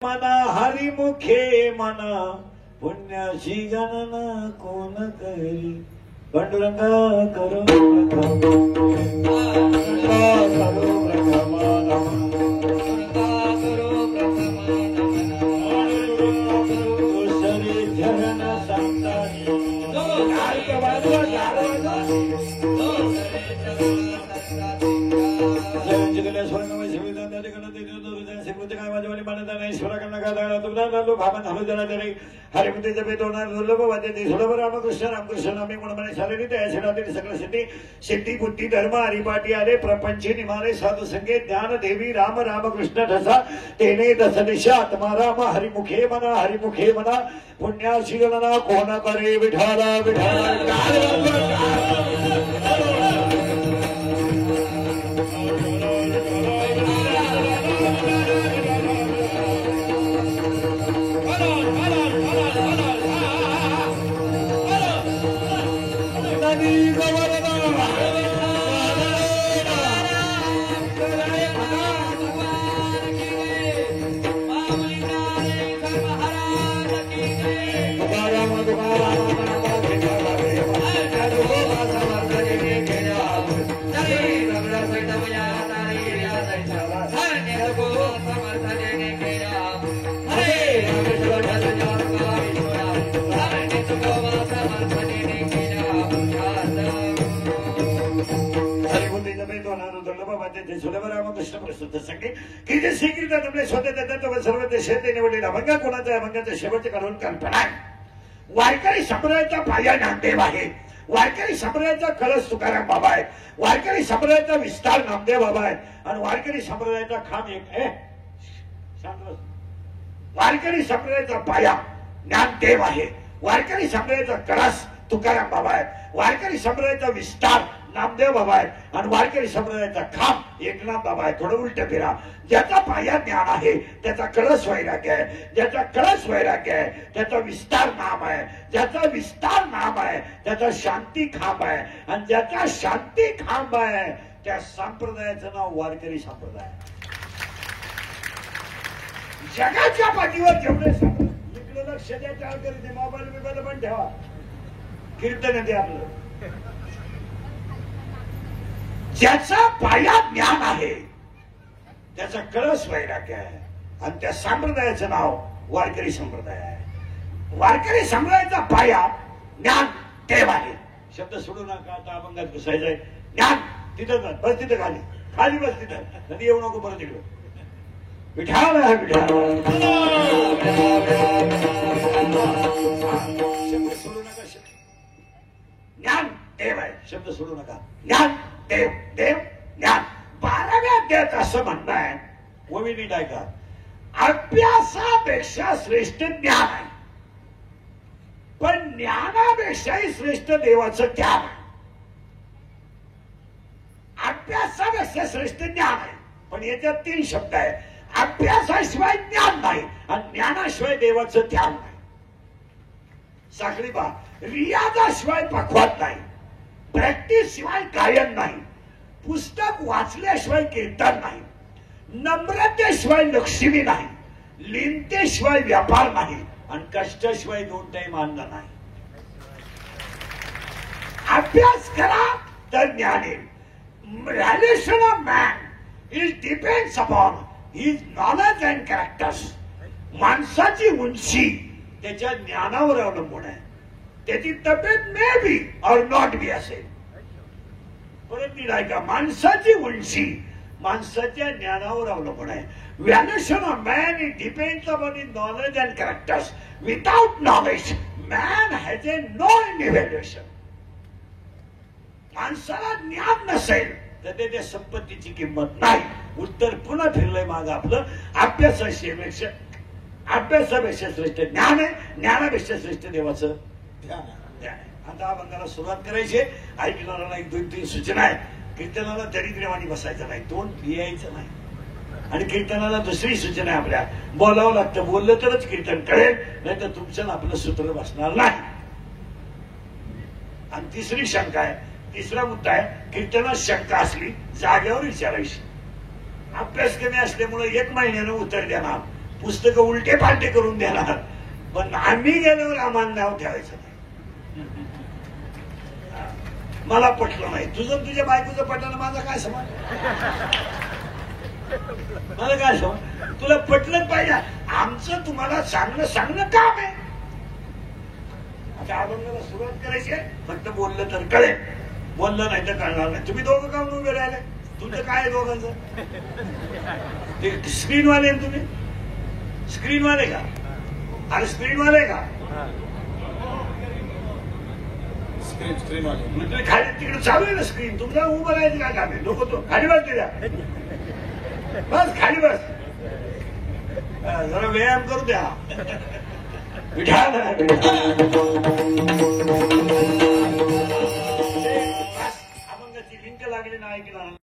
मना हरिमुखे मना पुण्याची गणना कोण करी पांडुरंगा करो हरिमती जपे तोणार दुर्लभ वाद्य सुलभ रामकृष्ण रामकृष्ण नामे गुणमने सारे त्या शरीरातील सकल सिद्धी सिद्धी बुद्धी धर्म हरिपाटी आले प्रपंची निमारे साधु संगे ज्ञान देवी राम रामकृष्ण ठसा तेने दस दिशा आत्माराम हरिमुखे मना पुण्याशी गणना कोण करे विठाला रामकृष्ण प्रसिद्ध संगे की जे श्रीकृष्ण आपले स्वतः तत्व सर्व शेते निवडलेला अभंगा कोणाचा अभंगाचा शेवटचे काढून कल्पना वारकरी संप्रदायाचा पाया नामदेव आहे वारकरी संप्रदायाचा कळस तुकाराम बाबा आहे वारकरी संप्रदायाचा विस्तार नामदेव बाबा आहे आणि वारकरी संप्रदायाचा खाम एक आहे वारकरी संप्रदायाचा पाया ज्ञानदेव आहे वारकरी संप्रदायाचा कळस तुकाराम बाबा आहे वारकरी संप्रदायाचा विस्तार नामदेव बाबा आहे आणि वारकरी संप्रदायाचा खांब एकनाथ बाबा आहे थोडं उलट फिरा ज्याचा पाया ज्ञान आहे त्याचा कळस वैराग्य आहे ज्याचा कळस वैराग्य आहे त्याचा विस्तार नाम आहे ज्याचा विस्तार नाम आहे त्याचा शांती खांब आहे आणि ज्याचा शांती खांब आहे त्या संप्रदायाचं नाव वारकरी संप्रदाय जगाच्या पाठीवर जेवढे इकडे लक्ष द्या मोबाईल पण ठेवा कीर्तन ते आपलं ज्याचा पाया ज्ञान आहे त्याचा कळस वैराग्य आहे आणि त्या संप्रदायाचं नाव वारकरी संप्रदाय आहे वारकरी संप्रदायाचा पाया ज्ञान देव आहे शब्द सोडू नका आता अभंगात घुसायचंय ज्ञान तिथं बस तिथं खाली खाली बस तिथं कधी येऊ नको परत इकडं विठाल आहे विठाल शब्द सोडू नका ज्ञान देव आहे शब्द सोडू नका ज्ञान देव देव ज्ञान 12व्या अध्यायात असं म्हणणं आहे ओवी नीट ऐका अभ्यासापेक्षा श्रेष्ठ ज्ञान आहे पण ज्ञानापेक्षाही श्रेष्ठ देवाचं ज्ञान आहे अभ्यासापेक्षा श्रेष्ठ ज्ञान आहे पण याच्यात 3 शब्द आहे अभ्यासाशिवाय ज्ञान नाही आणि ज्ञानाशिवाय देवाचं ध्यान नाही साखळी बा रियाजाशिवाय पखवात नाही प्रॅक्टिस शिवाय गायन नाही पुस्तक वाचल्याशिवाय कीर्तन नाही नम्रतेशिवाय लक्ष्मी नाही लीनतेशिवाय व्यापार नाही आणि कष्टाशिवाय 2 टाइम अन्न नाही अभ्यास करा तर ज्ञान येईल valuation of man is depends upon his knowledge and characters माणसाची उंची त्याच्या ज्ञानावर अवलंबून आहे त्याची तब्येत मे बी और नॉट बी असेल परत ती ऐका माणसाची उंची माणसाच्या ज्ञानावर अवलंबून आहे valuation of man it depends upon his knowledge and characters without knowledge man has a no evaluation माणसाला ज्ञान नसेल तर त्याच्या संपत्तीची किंमत नाही उत्तर पुन्हा फिरलंय माग आपलं अभ्यासापेक्षा श्रेष्ठ ज्ञान आहे ज्ञानापेक्षा श्रेष्ठ देवाचं ध्यान आहे आता अभंगाला सुरुवात करायची ऐकणाऱ्याला 1-2-3 सूचना आहे कीर्तनाला दरिद्र्यवाणी बसायचं नाही तोंड लिहायचं नाही आणि कीर्तनाला दुसरी सूचना आहे आपल्या बोलावं लागतं बोललं तरच कीर्तन कळेल नाही तर तुमचं आपलं सूत्र बसणार नाही आणि तिसरी शंका आहे तिसरा मुद्दा आहे कीर्तनात शंका असली जागेवर विचारायची अभ्यास कमी असल्यामुळे 1 महिन्यानं उत्तर देणार पुस्तकं उलटे पालटे करून देणार, पण आम्ही गेल्यावर आम्हाला नाव ठेवायचं नाही. मला पटलं नाही. तुझं तुझ्या बायकोचं पटलं, माझा काय समान? मला काय समान? तुला पटलंच पाहिजे. आमचं तुम्हाला सांगणं काम आहे. आता अभंगाला सुरुवात करायची आहे. फक्त बोललं तर कळेल, बोललं नाही तर कळणार नाही. तुम्ही दोघं काम उभे राहिले. तुमचं काय आहे दोघांचं? ते स्क्रीनवाले तुम्ही स्क्रीनवाले का? अरे स्क्रीनवाले का? स्क्रीन खाली तिकडे चालू आहे ना स्क्रीन. तुमचा उभं राहायचं काय काम आहे? नको तो खाली बस तिला, बस खाली बस. जरा व्यायाम करू द्या. अभंगाची लिंक लागली नाही ऐकला.